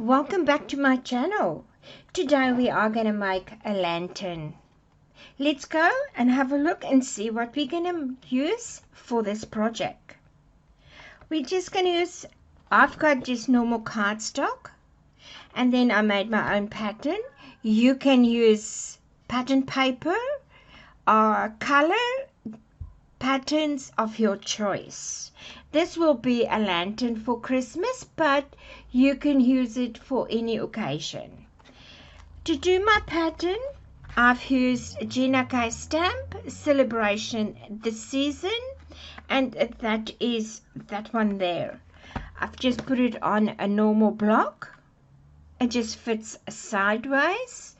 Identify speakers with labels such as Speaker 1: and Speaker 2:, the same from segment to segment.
Speaker 1: Welcome back to my channel. Today we are going to make a lantern. Let's go and have a look and see what we're going to use for this project. We're just going to use, I've got just normal cardstock, and then I made my own pattern. You can use pattern paper or color patterns of your choice. This will be a lantern for Christmas, but you can use it for any occasion. To do my pattern, I've used GinaK stamp, Celebration the Season, and that is that one there. I've just put it on a normal block. It just fits sideways.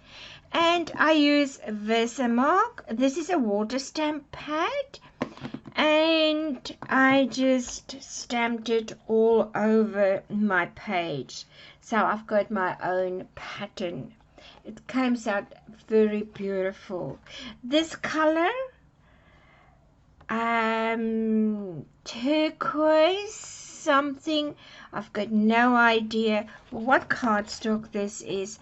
Speaker 1: And I use VersaMark. This is a water stamp pad. And I just stamped it all over my page. So I've got my own pattern. It comes out very beautiful. This color, turquoise something, I've got no idea what cardstock this is.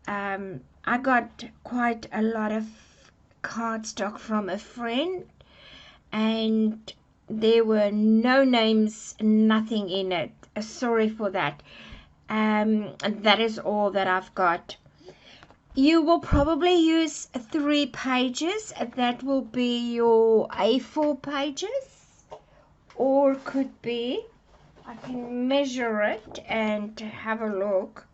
Speaker 1: I got quite a lot of cardstock from a friend, and there were no names, nothing in it. Sorry for that. And that is all that I've got. You will probably use 3 pages. That will be your A4 pages, or could be, I can measure it and have a look.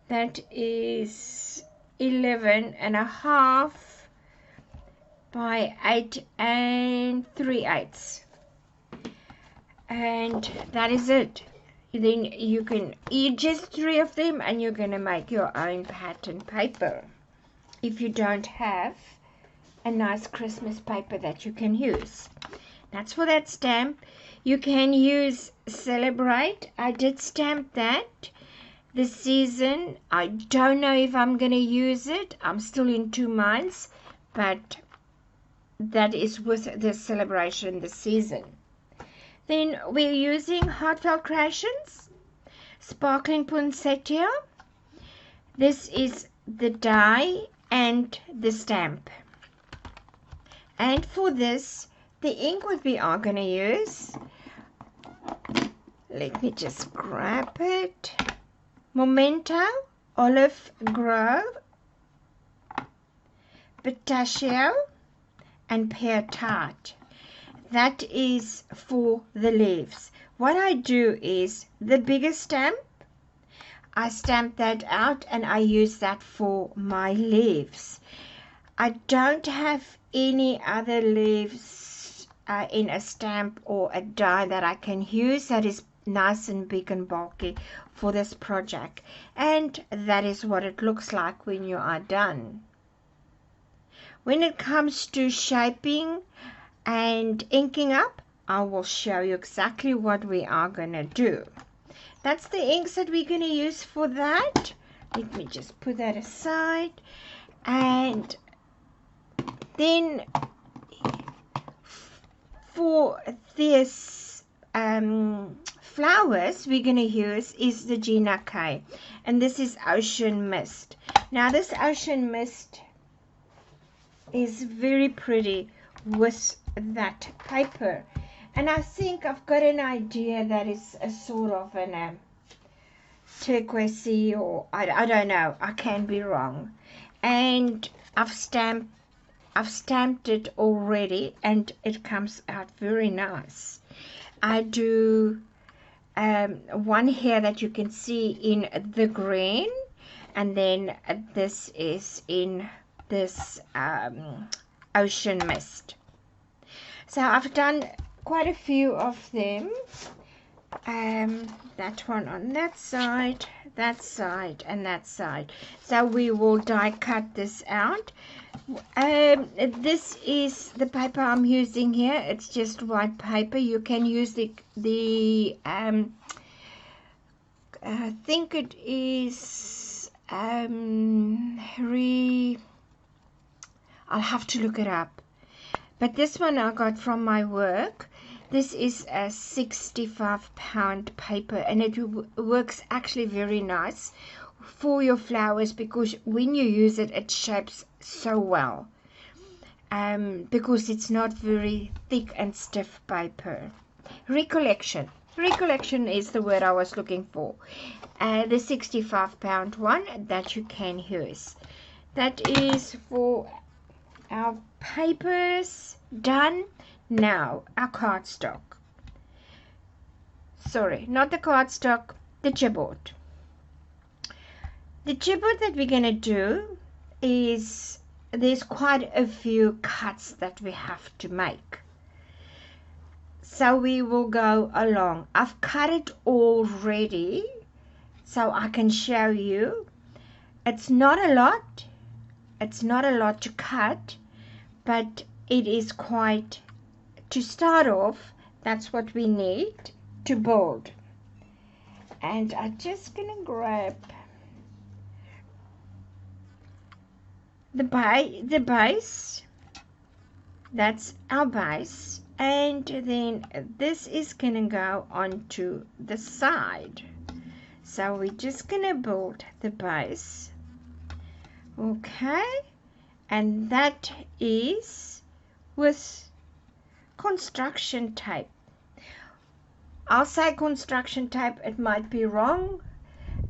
Speaker 1: That is 11.5 by 8 3/8, and that is it. Then you can eat just 3 of them, and you're going to make your own pattern paper if you don't have a nice Christmas paper that you can use. That's for that stamp. You can use Celebrate. I did stamp that. The Season, I don't know if I'm going to use it. I'm still in 2 minds, but that is with the Celebration, the Season. Then we're using Heartfelt Creations, Sparkling Poinsettia. This is the die and the stamp. And for this, the ink what we are going to use, let me just grab it. Memento, Olive Grove, Pistachio, and Pear Tart. That is for the leaves. What I do is the bigger stamp, I stamp that out and I use that for my leaves. I don't have any other leaves in a stamp or a die that I can use that is nice and big and bulky for this project. And that is what it looks like when you are done. When it comes to shaping and inking up, I will show you exactly what we are going to do. That's the inks that we're going to use for that. Let me just put that aside. And then for this flowers we're going to use is the GinaK, and this is Ocean Mist. Now this Ocean Mist is very pretty with that paper, and I think I've got an idea that is a sort of an turquoise, or I don't know, I can be wrong. And I've stamped it already, and it comes out very nice. I do one here that you can see in the green, and then this is in this Ocean Mist. So I've done quite a few of them. That one on that side, and that side. So we will die cut this out. This is the paper I'm using here. It's just white paper. You can use the I think it is I'll have to look it up. But this one I got from my work. This is a 65-pound paper, and it works actually very nice for your flowers, because when you use it, it shapes so well, because it's not very thick and stiff paper. Recollection is the word I was looking for. The 65-pound one that you can use. That is for our papers done. Now our cardstock. Sorry, not the cardstock, the chipboard. The chipboard that we're going to do is, there's quite a few cuts that we have to make. So we will go along. I've cut it already so I can show you. It's not a lot. It's not a lot to cut, but it is quite, to start off, that's what we need to build. And I'm just going to grab the base. That's our base. And then this is going to go onto the side. So we're just going to build the base. Okay. And that is with construction tape. I'll say construction tape, it might be wrong,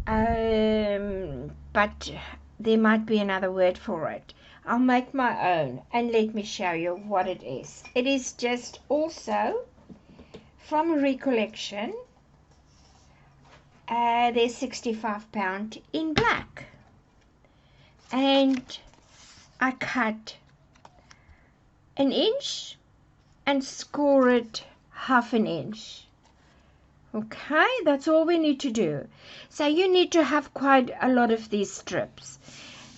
Speaker 1: but there might be another word for it. I'll make my own, and let me show you what it is. It is just also from Recollection. They're 65-pound in black. And I cut 1 inch and score it 1/2 inch. Okay, that's all we need to do. So you need to have quite a lot of these strips.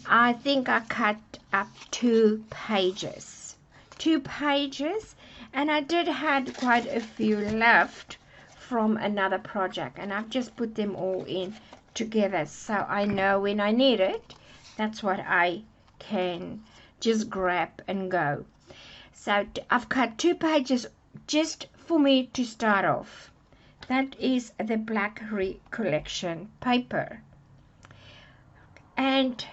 Speaker 1: I think I cut up 2 pages. 2 pages, and I did had quite a few left from another project, and I've just put them all in together so I know when I need it, that's what I can just grab and go. So I've cut 2 pages just for me to start off. That is the black Recollection paper. And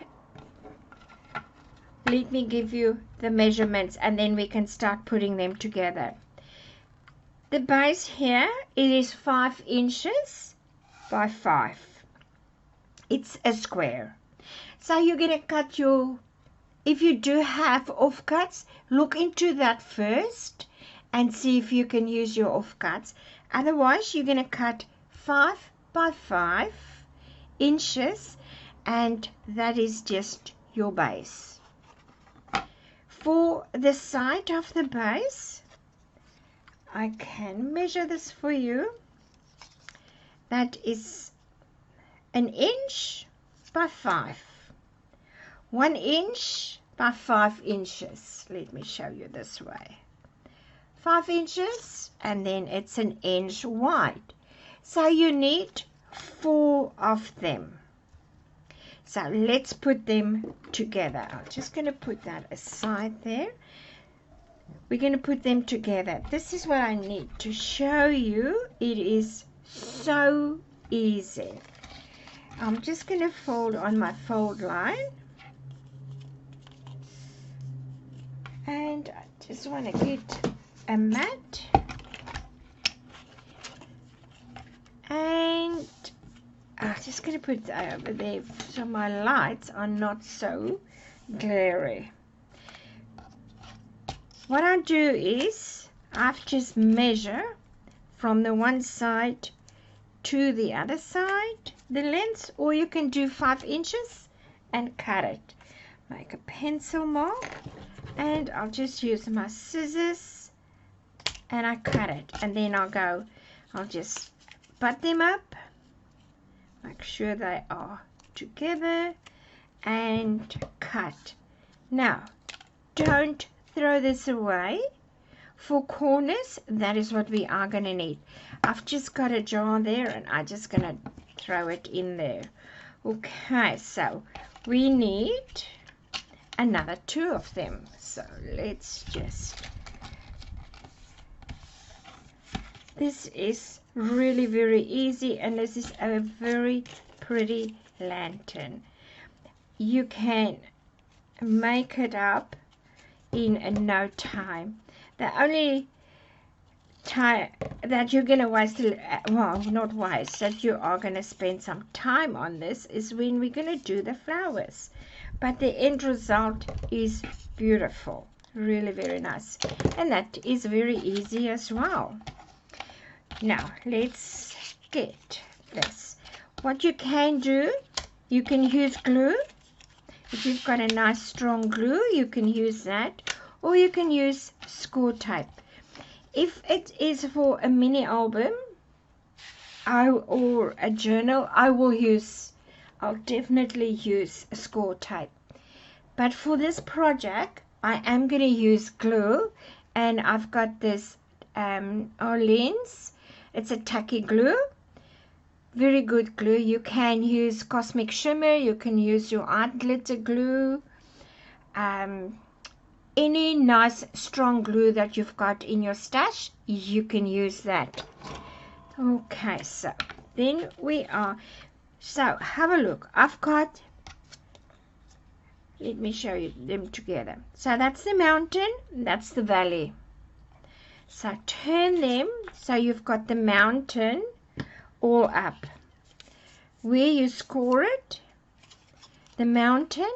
Speaker 1: let me give you the measurements, and then we can start putting them together. The base here, it is 5 inches by 5. It's a square. So you're going to cut your, if you do have offcuts, look into that first and see if you can use your offcuts. Otherwise, you're going to cut 5 by 5 inches, and that is just your base. For the side of the base, I can measure this for you. That is 1 inch by 5. 1 inch by 5 inches. Let me show you this way. 5 inches, and then it's 1 inch wide. So you need 4 of them. So let's put them together. I'm just going to put that aside there. We're going to put them together. This is what I need to show you. It is so easy. I'm just going to fold on my fold line. And I just want to get a mat. And I'm just going to put that over there so my lights are not so glary. What I do is I've just measure from the one side to the other side the length, or you can do 5 inches and cut it. Make a pencil mark, and I'll just use my scissors and I cut it, and then I'll just butt them up, make sure they are together, and cut. Now don't throw this away. For corners, that is what we are going to need. I've just got a jar there, and I'm just going to throw it in there. Okay, so we need another 2 of them. So let's just This is really very easy, and this is a very pretty lantern. You can make it up in no time. The only time that you're gonna waste, well, not waste, that you are gonna spend some time on this is when we're gonna do the flowers. But the end result is beautiful, really very nice, and that is very easy as well. Now let's get this. What you can do, you can use glue. If you've got a nice strong glue, you can use that, or you can use score tape. If it is for a mini album or a journal, I'll definitely use score tape. But for this project, I am going to use glue, and I've got this Orleans. It's a tacky glue, very good glue. You can use Cosmic Shimmer, you can use your art glitter glue, any nice strong glue that you've got in your stash, you can use that. Okay, so then have a look. I've got, let me show you them together. So that's the mountain, that's the valley. So turn them so you've got the mountain all up. Where you score it, the mountain,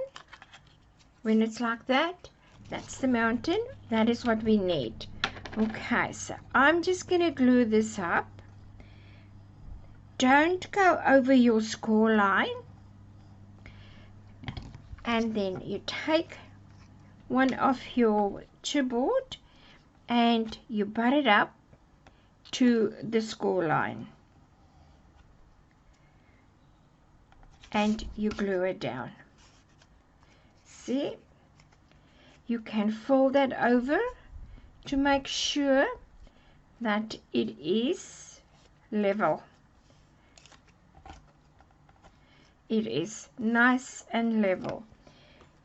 Speaker 1: when it's like that, that's the mountain. That is what we need. Okay, so I'm just going to glue this up. Don't go over your score line. And then you take one of your chipboard and you butt it up to the score line. And you glue it down. See? You can fold that over to make sure that it is level. It is nice and level.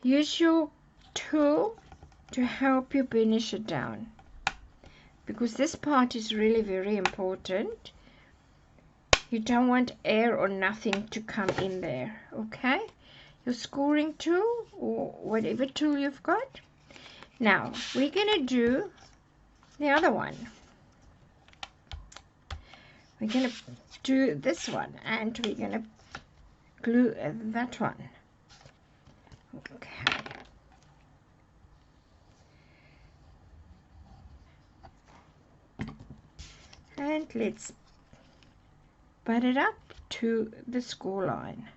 Speaker 1: Use your tool to help you burnish it down, because this part is really very important. You don't want air or nothing to come in there, okay? Your scoring tool or whatever tool you've got. Now we're going to do the other one. We're going to do this one, and we're going to glue that one. Okay. And let's butt it up to the score line.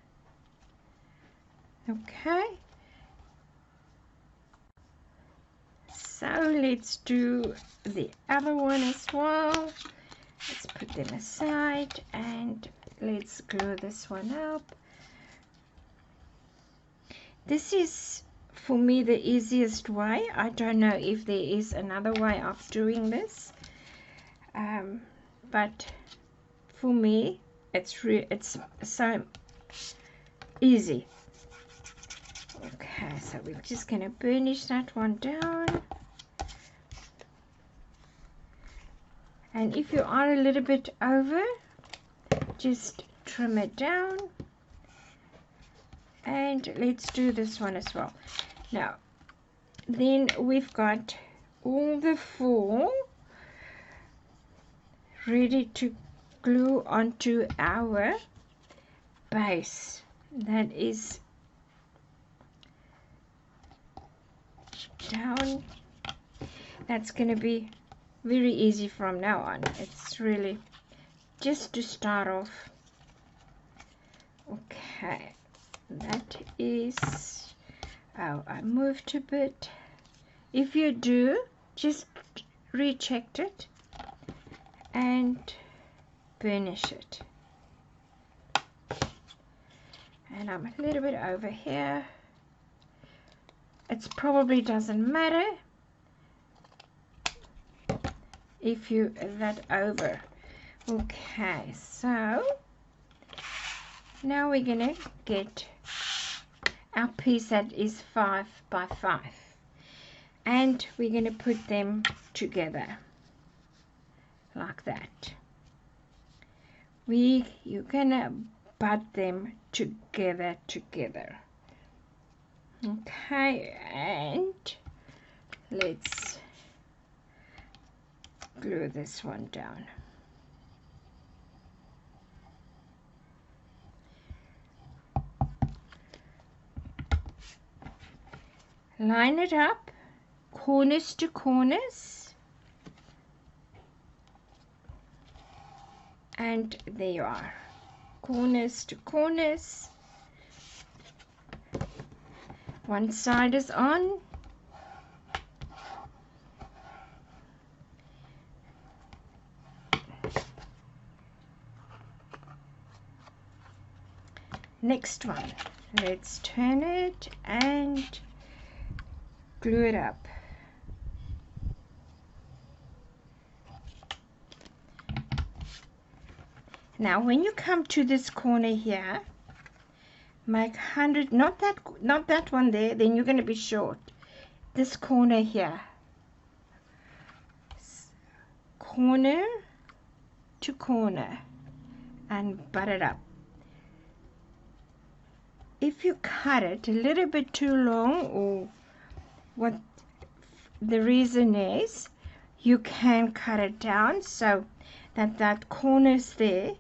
Speaker 1: Okay. So let's do the other one as well. Let's put them aside and let's glue this one up. This is for me the easiest way. I don't know if there is another way of doing this, but for me it's so easy. Okay, so we're just going to burnish that one down. And if you are a little bit over, just trim it down. And let's do this one as well. Now, then we've got all the 4 ready to glue onto our base. That is down. That's going to be very easy from now on. It's really just to start off. Okay, that is, oh, I moved a bit. If you do, just recheck it and burnish it. And I'm a little bit over here. It probably doesn't matter if you that over. Okay, so now we're gonna get our piece that is 5 by 5, and we're gonna put them together like that. You're gonna butt them together. Okay, and let's glue this one down. Line it up, corners to corners, and there you are, corners to corners. One side is on, next one, let's turn it and glue it up. Now when you come to this corner here, make 100, not that one there, then you're going to be short. This corner here, corner to corner, and butt it up. If you cut it a little bit too long, or what the reason is, you can cut it down so that corners there,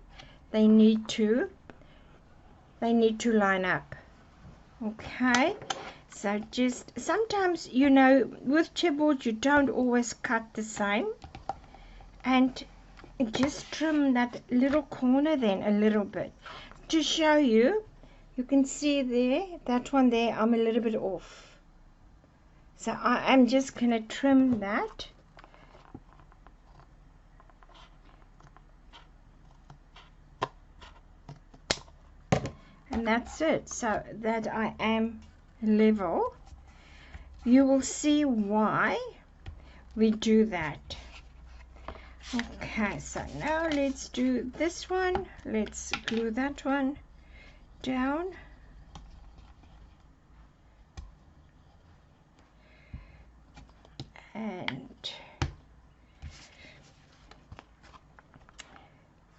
Speaker 1: they need to line up. Okay, so just sometimes, you know, with chipboard you don't always cut the same, and just trim that little corner then a little bit to show you. You can see there, that one there, I'm a little bit off, so I am just gonna trim that. And that's it, so that I am level. You will see why we do that. Okay, so now let's do this one. Let's glue that one down. And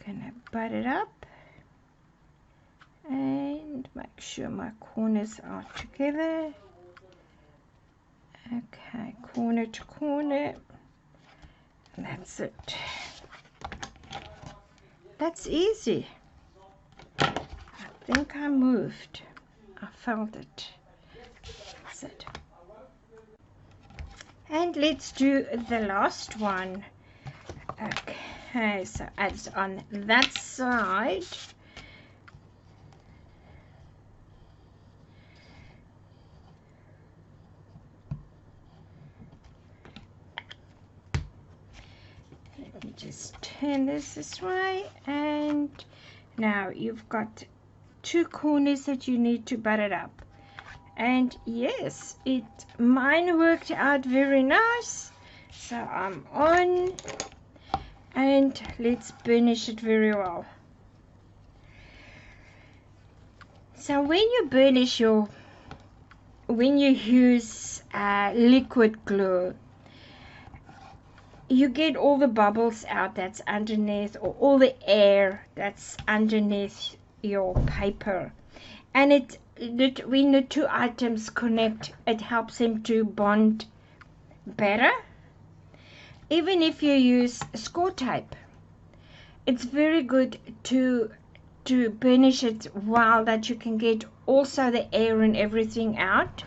Speaker 1: gonna butt it up and make sure my corners are together. Okay, corner to corner. That's it. That's easy. I think I moved. I felt it. That's it. And let's do the last one. Okay, so it's on that side. Let me just turn this way, and now you've got two corners that you need to butt it up. And yes, mine worked out very nice. So I'm on, and let's burnish it very well. So when you burnish when you use liquid glue, you get all the bubbles out that's underneath, or all the air that's underneath your paper, and when the two items connect, it helps them to bond better. Even if you use score tape, it's very good to burnish it while that you can get also the air and everything out,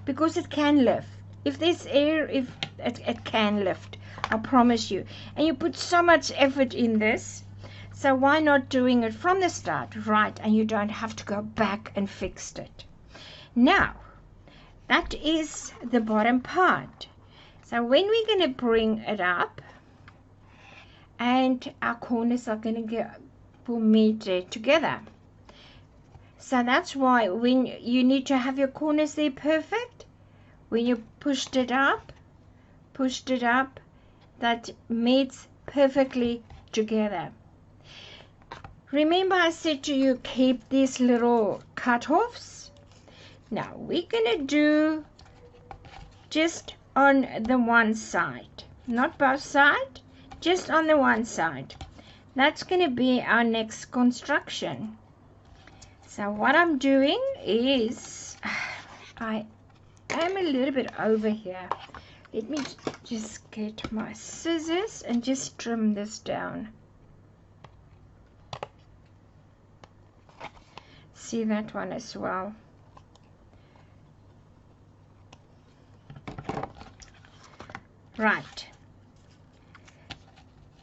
Speaker 1: because it can lift. If there's air, it can lift, I promise you. And you put so much effort in this, so why not doing it from the start, right? And you don't have to go back and fix it. Now, that is the bottom part. So when we're going to bring it up, and our corners are going to will meet together. So that's why when you need to have your corners there perfect, when you pushed it up, that meets perfectly together. Remember I said to you, keep these little cut-offs. Now we're gonna do just on the one side, not both sides, just on the one side. That's going to be our next construction. So what I'm doing is, I am a little bit over here. Let me just get my scissors and just trim this down. See that one as well. Right.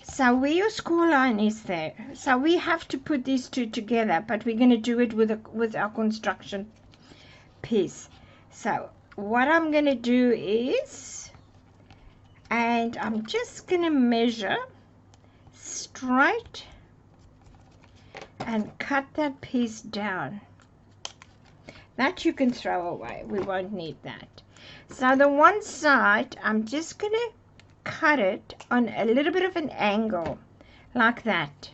Speaker 1: So where your score line is there, so we have to put these two together, but we're going to do it with our construction piece. So what I'm going to do is, and I'm just going to measure straight and cut that piece down. That you can throw away, we won't need that. So the one side, I'm just going to cut it on a little bit of an angle like that.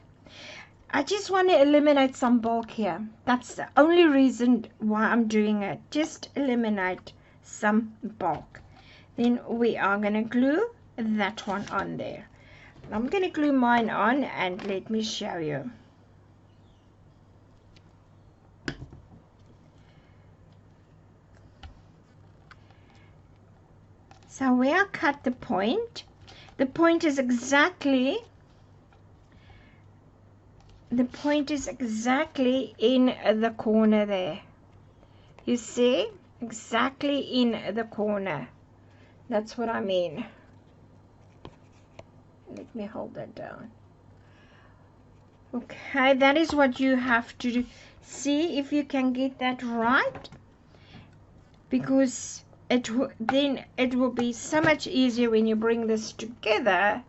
Speaker 1: I just want to eliminate some bulk here. That's the only reason why I'm doing it. Just eliminate some bulk. Then we are going to glue that one on there. I'm going to glue mine on, and let me show you. So where I cut the point is exactly in the corner there. You see? Exactly in the corner. That's what I mean. Let me hold that down. Okay, that is what you have to do. See if you can get that right, because then it will be so much easier when you bring this together.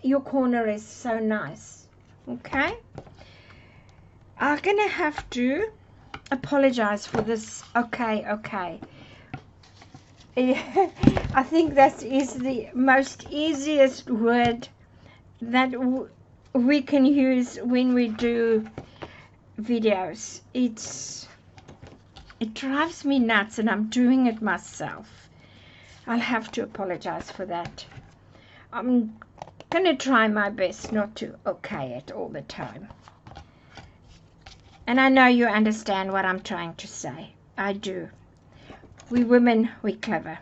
Speaker 1: Your corner is so nice. Okay, I'm gonna have to apologize for this. Okay. I think that is the most easiest word that we can use when we do videos. It drives me nuts, and I'm doing it myself. I'll have to apologize for that. I'm gonna try my best not to okay it all the time. And I know you understand what I'm trying to say. I do. We women, we're clever.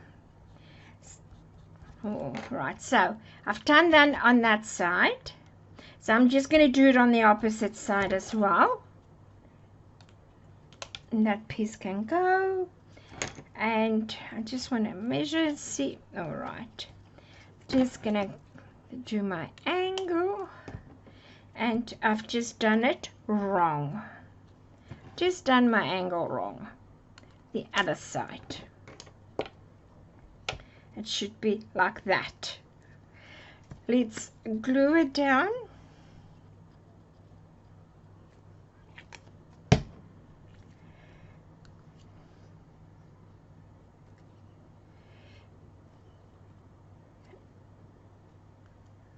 Speaker 1: All right, so I've done that on that side. So I'm just going to do it on the opposite side as well. And that piece can go. And I just want to measure and see. All right. Just going to do my angle. And I've just done it wrong. Just done my angle wrong. The other side. It should be like that. Let's glue it down.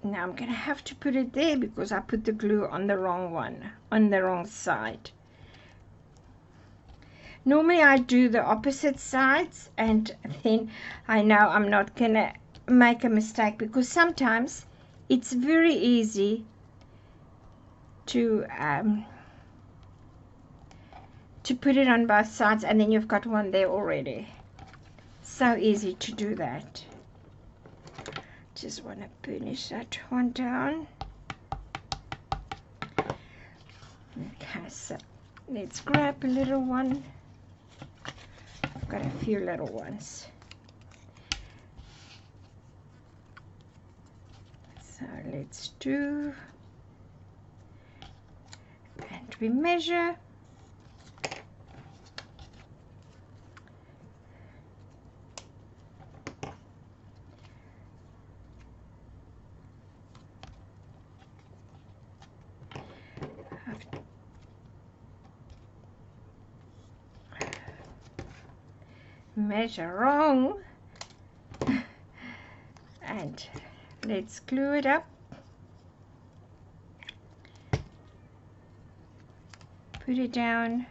Speaker 1: Now I'm going to have to put it there because I put the glue on the wrong one, on the wrong side. Normally I do the opposite sides, and then I know I'm not going to make a mistake, because sometimes it's very easy to put it on both sides, and then you've got one there already. So easy to do that. Just want to finish that one down. Okay, so let's grab a little one. I've got a few little ones. So let's do, and we measure. Measure wrong, and let's glue it up. Put it down.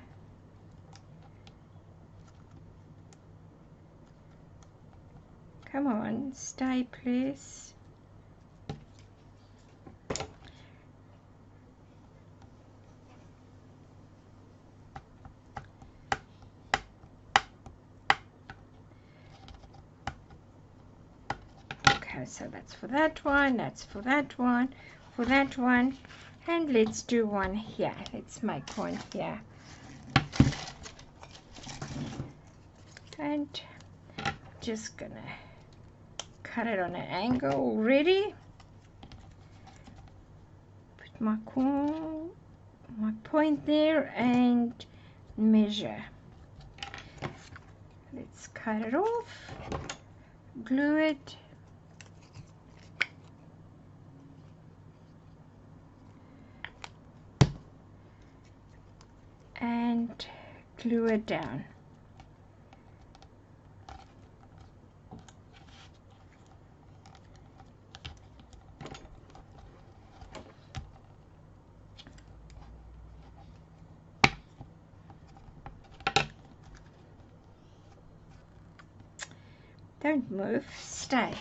Speaker 1: Come on, stay please. Okay, so that's for that one, that's for that one, for that one, and let's do one here. Let's make one here. And just gonna cut it on an angle already. Put my point there and measure. Let's cut it off, glue it, and glue it down. Don't move, stay.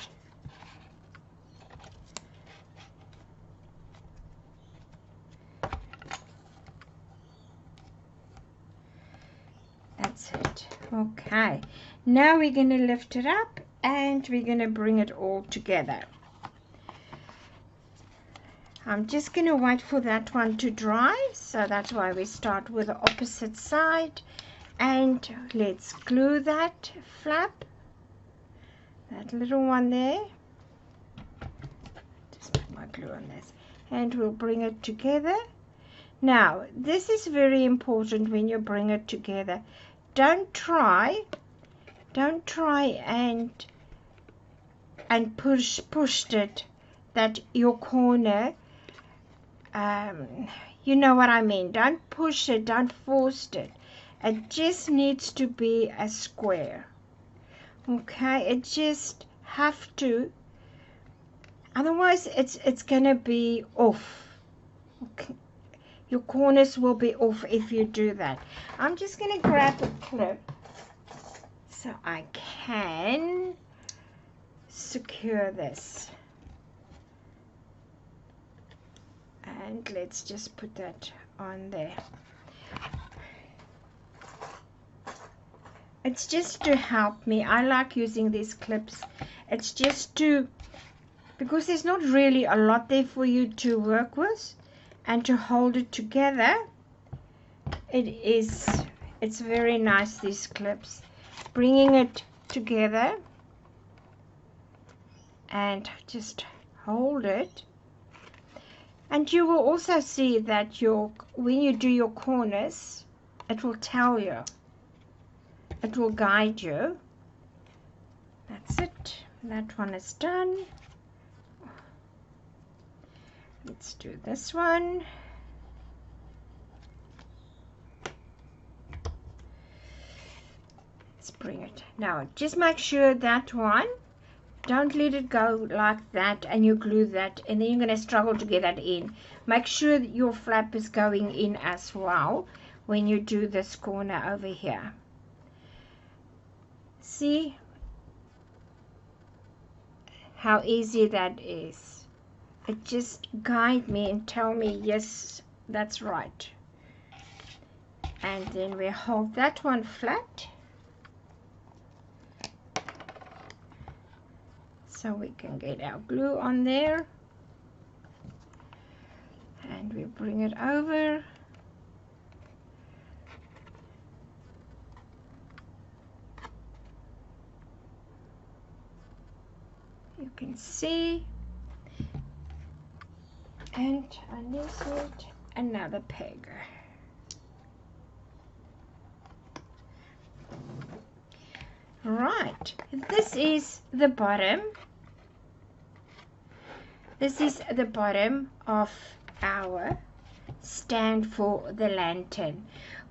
Speaker 1: That's it. Okay, now we're going to lift it up and we're going to bring it all together. I'm just going to wait for that one to dry, so that's why we start with the opposite side. And let's glue that flap. That little one there. Just put my glue on this. And we'll bring it together. Now, this is very important when you bring it together. Don't try and push it that your corner, you know what I mean. Don't push it, don't force it. It just needs to be a square. Okay, it just have to, otherwise it's gonna be off. Okay, your corners will be off if you do that. I'm just gonna grab a clip so I can secure this, and let's just put that on there. It's just to help me. I like using these clips. It's just to, because there's not really a lot there for you to work with and to hold it together. It's very nice, these clips. Bringing it together and just hold it. And you will also see that when you do your corners, it will tell you. It will guide you. That's it. That one is done. Let's do this one. Let's bring it. Now, just make sure that one, don't let it go like that and you glue that and then you're going to struggle to get that in. Make sure that your flap is going in as well when you do this corner over here. See how easy that is. It just guide me and tell me, yes, that's right. And then we hold that one flat so we can get our glue on there, and we bring it over. You can see, and I need another peg. Right, this is the bottom. This is the bottom of our stand for the lantern.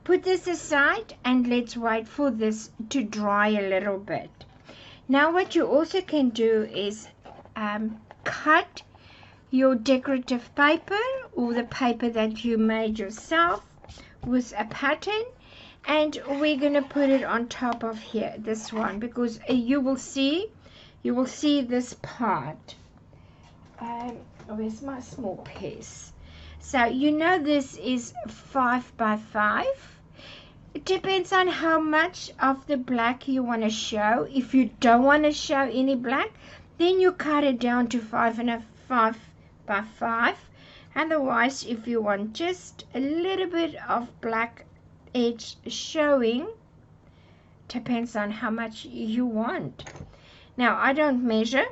Speaker 1: Put this aside and let's wait for this to dry a little bit. Now what you also can do is cut your decorative paper or the paper that you made yourself with a pattern, and we're going to put it on top of here, this one, because you will see this part. Where's my small piece? So you know this is 5 by 5. It depends on how much of the black you want to show. If you don't want to show any black, Then you cut it down to 5 by 5. Otherwise, if you want just a little bit of black edge showing, depends on how much you want. Now, I don't measure,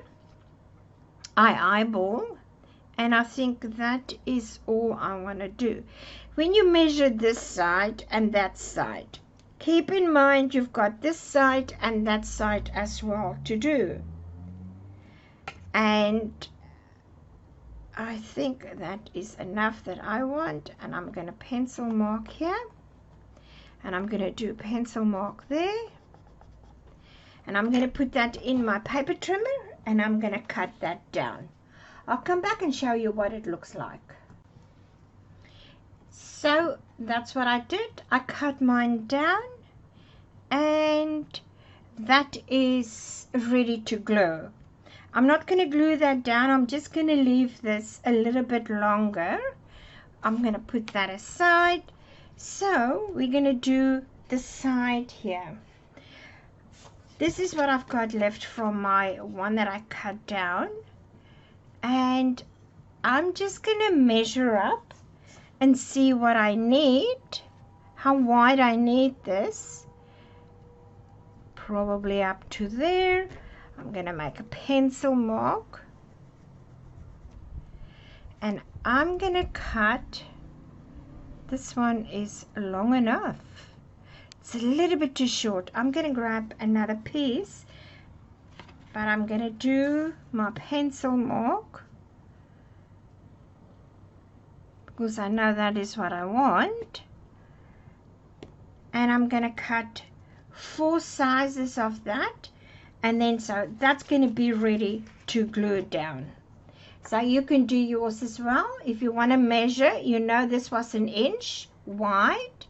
Speaker 1: I eyeball, and I think that is all I want to do. When you measure this side and that side, keep in mind you've got this side and that side as well to do. And I think that is enough that I want, and I'm going to pencil mark here, and I'm going to do pencil mark there, and I'm going to put that in my paper trimmer, and I'm going to cut that down. I'll come back and show you what it looks like. So that's what I did. I cut mine down, and that is ready to glue. I'm not going to glue that down. I'm just going to leave this a little bit longer. I'm going to put that aside. So we're going to do the side here. This is what I've got left from my one that I cut down. And I'm just going to measure up and see what I need, how wide I need this. Probably up to there. I'm going to make a pencil mark, and I'm going to cut. This one is long enough. It's a little bit too short. I'm going to grab another piece, but I'm going to do my pencil mark because I know that is what I want, and I'm going to cut 4 sizes of that. And then so that's going to be ready to glue it down. So you can do yours as well. If you want to measure, you know this was 1 inch wide.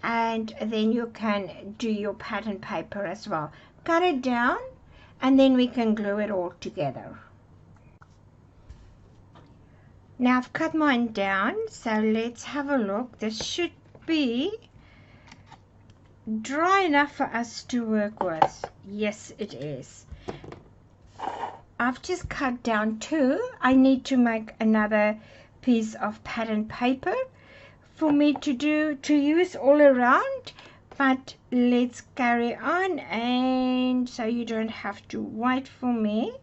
Speaker 1: And then you can do your pattern paper as well. Cut it down, and then we can glue it all together. Now I've cut mine down, so let's have a look. This should be dry enough for us to work with. Yes, it is. I've just cut down 2. I need to make another piece of pattern paper for me to use all around, but let's carry on, and so you don't have to wait for me.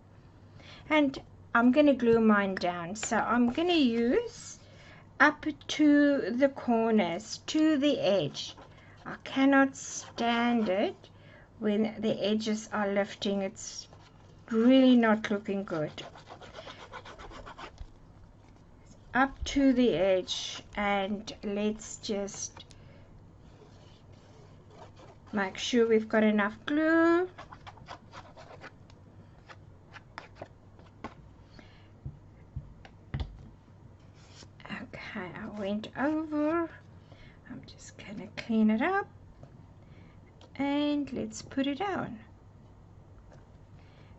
Speaker 1: And I'm going to glue mine down, so I'm going to use up to the corners, to the edge. I cannot stand it when the edges are lifting. It's really not looking good. Up to the edge, and let's just make sure we've got enough glue. Okay, I went over. I'm just going to clean it up, and let's put it down.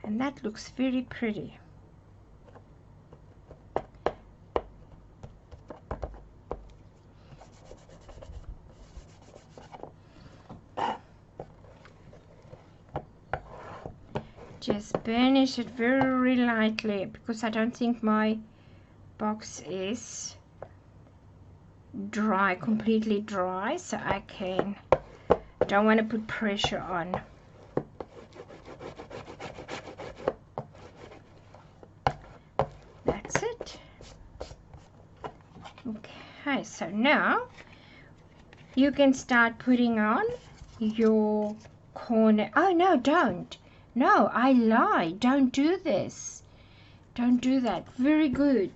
Speaker 1: And that looks very pretty. Just burnish it very lightly, because I don't think my box is dry, completely dry, so I don't want to put pressure on. That's it. Okay, so now you can start putting on your corner. Oh no, don't. No, I lie. Don't do this. Don't do that. Very good.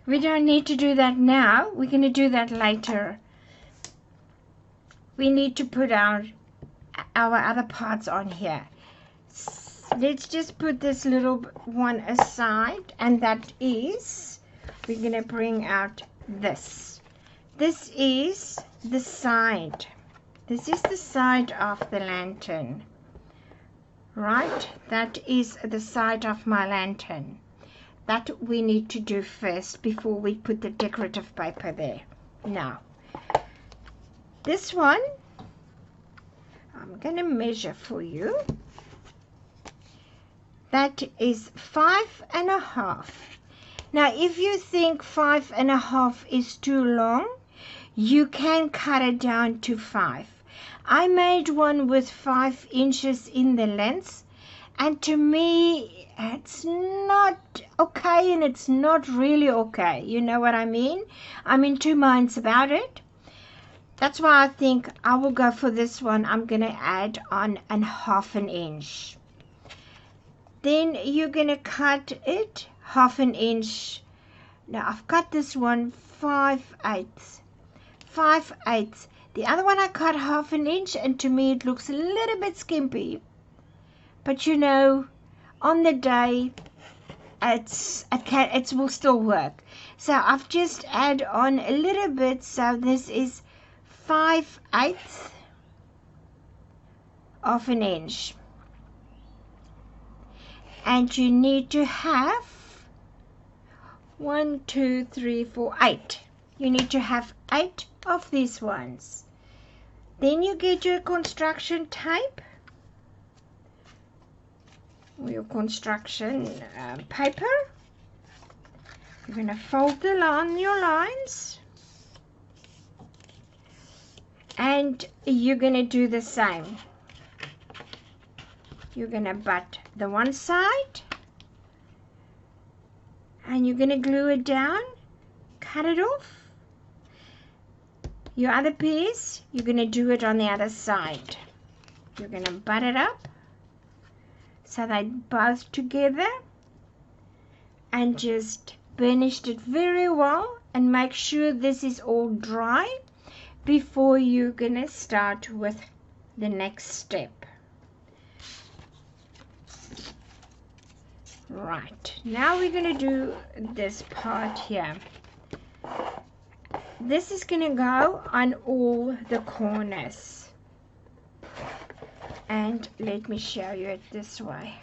Speaker 1: We don't need to do that now. We're going to do that later. We need to put our other parts on here. Let's just put this little one aside, and that is, we're going to bring out this. This is the side. This is the side of the lantern. Right? That is the side of my lantern. That we need to do first before we put the decorative paper there. Now, this one, I'm going to measure for you. that is 5.5. Now if you think 5.5 is too long, you can cut it down to 5. I made one with 5 inches in the length, and to me it's not okay and it's not really okay. You know what I mean? I'm in two minds about it. That's why I think I will go for this one. I'm going to add on a 1/2 inch. Then you're going to cut it 1/2 inch. Now I've cut this one 5/8. 5/8. The other one I cut 1/2 inch, and to me it looks a little bit skimpy. But you know, on the day, it will still work. So I've just add on a little bit. So this is 5/8 of an inch. And you need to have 1, 2, 3, 4, 8. You need to have 8 of these ones. Then you get your construction tape, or your construction paper. You're going to fold your lines, and you're going to do the same. You're going to butt the one side, and you're going to glue it down, cut it off. Your other piece, you're going to do it on the other side. You're going to butt it up so they both together, and just burnish it very well, and make sure this is all dry before you're going to start with the next step. Right, now we're going to do this part here. This is going to go on all the corners. And let me show you it this way.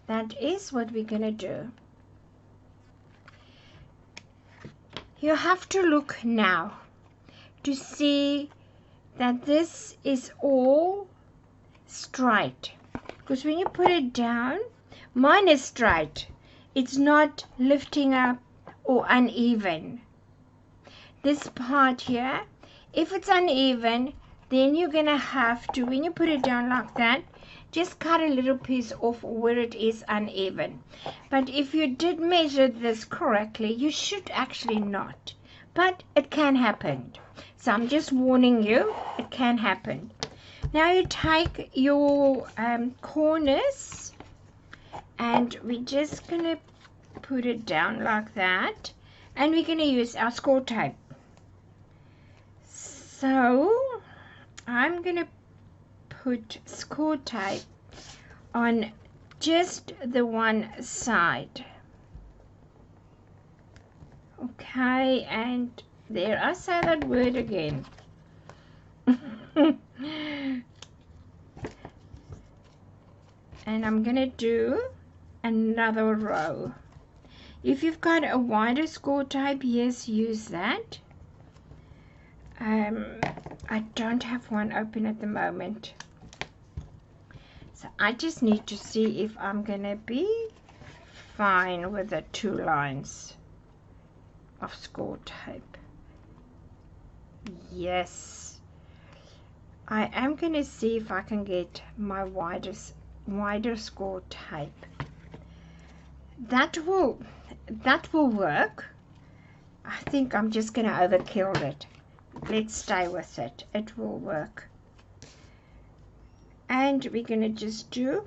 Speaker 1: That is what we're going to do. You have to look now to see that this is all straight. Because when you put it down, mine is straight. It's not lifting up or uneven. This part here, if it's uneven, then you're going to have to, when you put it down like that, just cut a little piece off where it is uneven. But if you did measure this correctly, you should actually not. But it can happen. So I'm just warning you, it can happen. Now you take your corners, and we're just going to put it down like that, and we're going to use our score tape. So I'm going to put score tape on just the one side. Okay, and there, I say that word again. And I'm going to do another row. If you've got a wider score tape, yes, use that. I don't have one open at the moment. So I just need to see if I'm going to be fine with the 2 lines of score tape. Yes. I am going to see if I can get my wider score tape. That will work. I think I'm just going to overkill it. Let's stay with it. It will work. And we're going to just do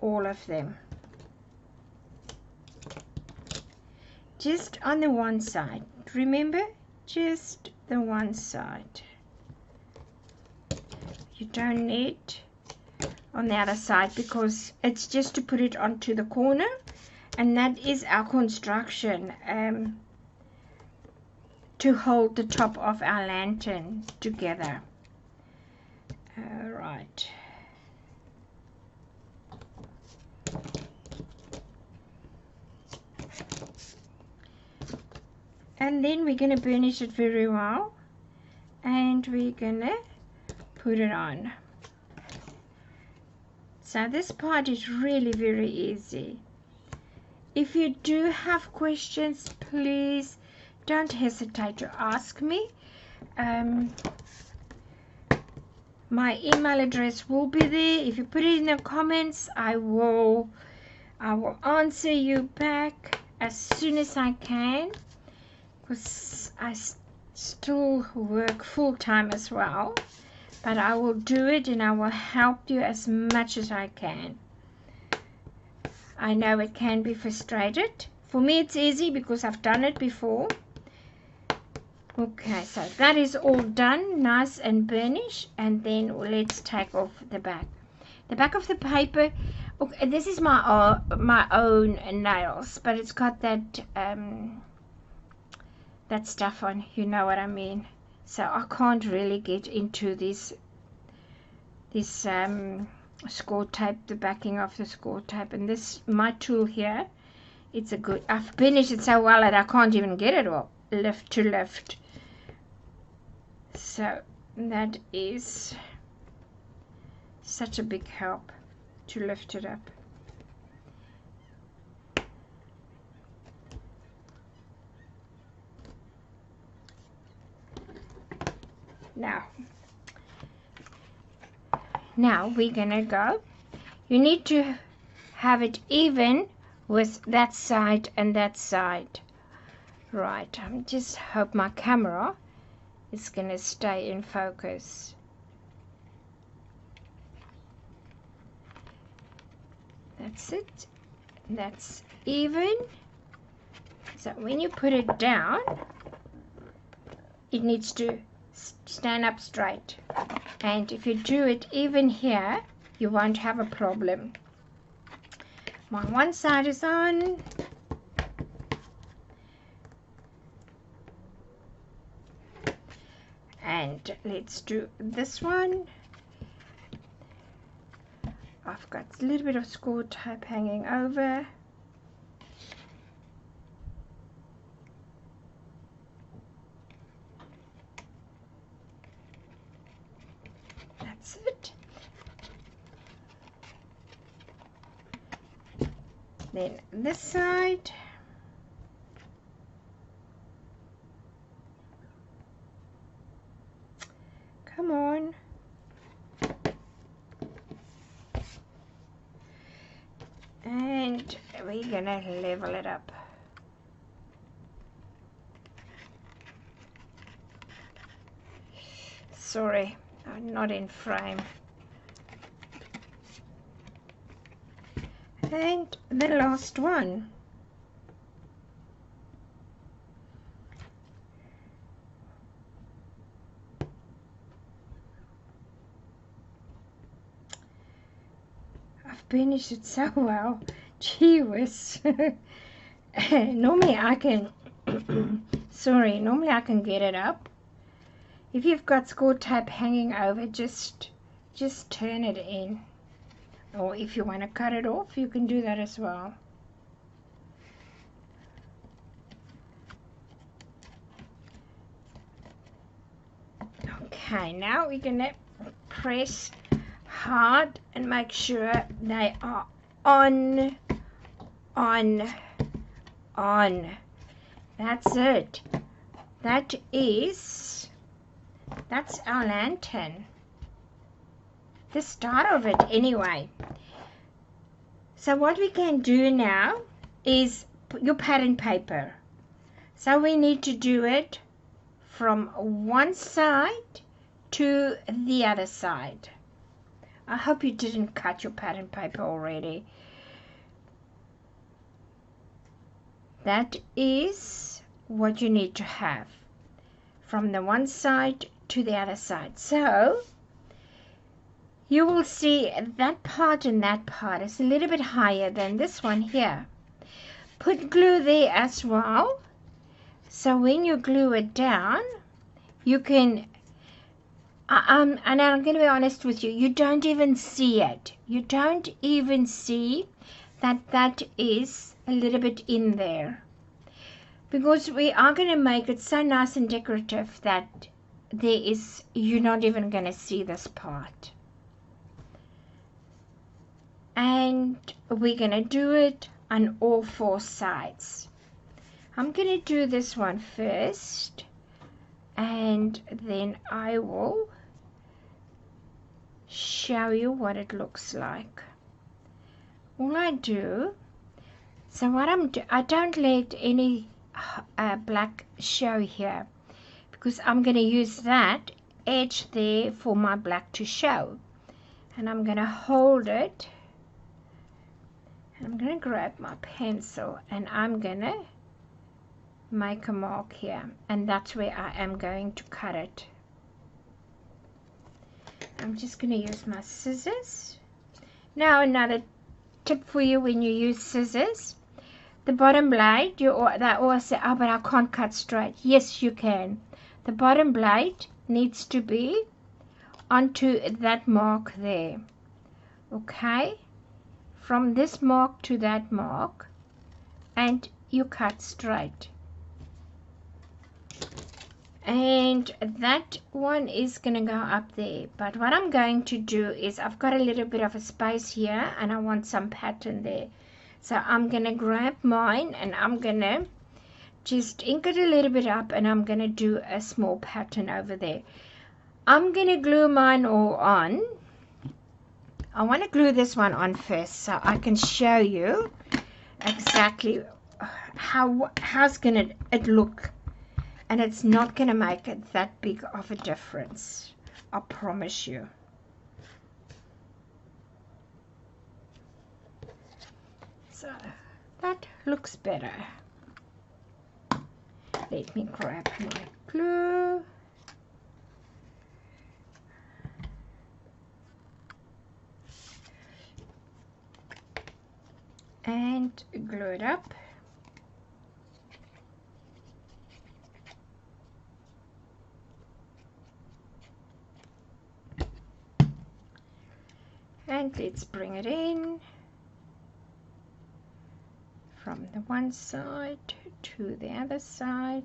Speaker 1: all of them. Just on the one side. Remember, just the one side. You don't need on the other side, because it's just to put it onto the corner, and that is our construction to hold the top of our lantern together. Right. And then we're going to burnish it very well, and we're going to put it on. So this part is really very easy. If you do have questions, please don't hesitate to ask me. My email address will be there. If you put it in the comments, I will answer you back as soon as I can, because I still work full-time as well. But I will do it, and I will help you as much as I can. I know it can be frustrated. For me it's easy because I've done it before. Okay, so that is all done, nice and burnished. And then let's take off the back. The back of the paper, okay, this is my own nails, but it's got that that stuff on, you know what I mean. So I can't really get into this score tape, the backing of the score tape. And this, my tool here, it's a good, I've burnished it so well that I can't even get it up, lift. So that is such a big help to lift it up. Now we're gonna go. You need to have it even with that side and that side. Right, I just hope my camera is gonna stay in focus. That's it. That's even. So when you put it down, it needs to stand up straight. And if you do it even here, you won't have a problem. My one side is on. And let's do this one. I've got a little bit of score tape hanging over. That's it. Then this side. Come on. And we're gonna level it up. Sorry, I'm not in frame. And the last one. I've finished it so well. Gee whiz. Normally I can normally I can get it up. If you've got score tape hanging over, just turn it in. Or if you want to cut it off, you can do that as well. Okay, now we're gonna press hard and make sure they are on. That's it. That's our lantern. The start of it anyway. So what we can do now is put your pattern paper. So we need to do it from one side to the other side. I hope you didn't cut your pattern paper already. That is what you need to have, from the one side to the other side. So you will see that part and that part is a little bit higher than this one here. Put glue there as well, so when you glue it down, you can and I'm going to be honest with you, you don't even see it. You don't even see that is a little bit in there, because we are going to make it so nice and decorative that you're not even going to see this part. and we're gonna do it on all 4 sides. I'm gonna do this one first, and then I will show you what it looks like. All I do, so what I don't let any black show here, because I'm going to use that edge there for my black to show. And I'm going to hold it, and I'm going to grab my pencil, and I'm going to make a mark here, and that's where I am going to cut it. I'm just going to use my scissors. Now another tip for you when you use scissors, the bottom blade, they always say, oh, but I can't cut straight. Yes, you can. The bottom blade needs to be onto that mark there. Okay? From this mark to that mark, and you cut straight. And that one is going to go up there. But what I'm going to do is, I've got a little bit of a space here, and I want some pattern there. So I'm going to grab mine, and I'm going to just ink it a little bit up, and I'm going to do a small pattern over there. I'm going to glue mine all on. I want to glue this one on first so I can show you exactly how's going it look. And it's not going to make it that big of a difference, I promise you. So that looks better. Let me grab my glue. And glue it up. And let's bring it in from the one side to the other side.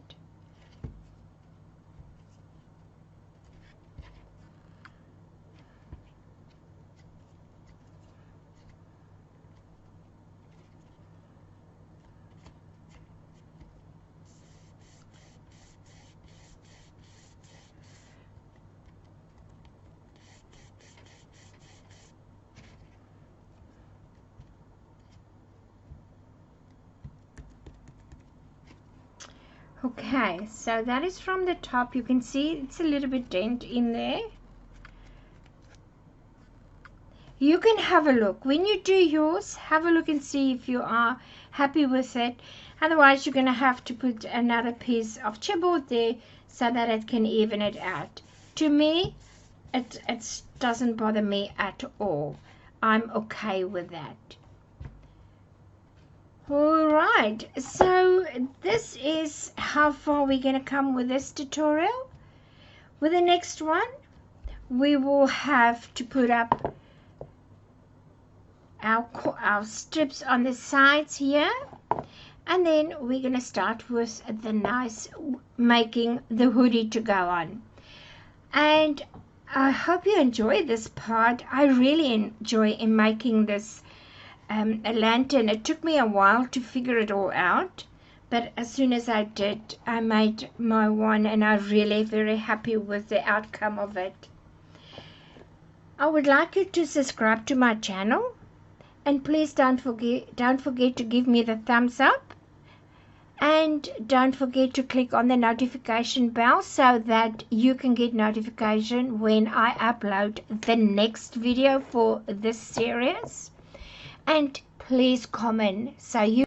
Speaker 1: Okay, so that is from the top. You can see it's a little bit dent in there. You can have a look. When you do yours, have a look and see if you are happy with it. Otherwise, you're going to have to put another piece of chipboard there so that it can even it out. To me, it doesn't bother me at all. I'm okay with that. Alright, so this is how far we're going to come with this tutorial. With the next one, we will have to put up our strips on the sides here. And then we're going to start with the nice making the hoodie to go on. And I hope you enjoy this part. I really enjoy in making this a lantern. It took me a while to figure it all out, but as soon as I did, I made my one, and I'm really very happy with the outcome of it. I would like you to subscribe to my channel, and please don't forget to give me the thumbs up, and don't forget to click on the notification bell so that you can get notification when I upload the next video for this series. And please comment so you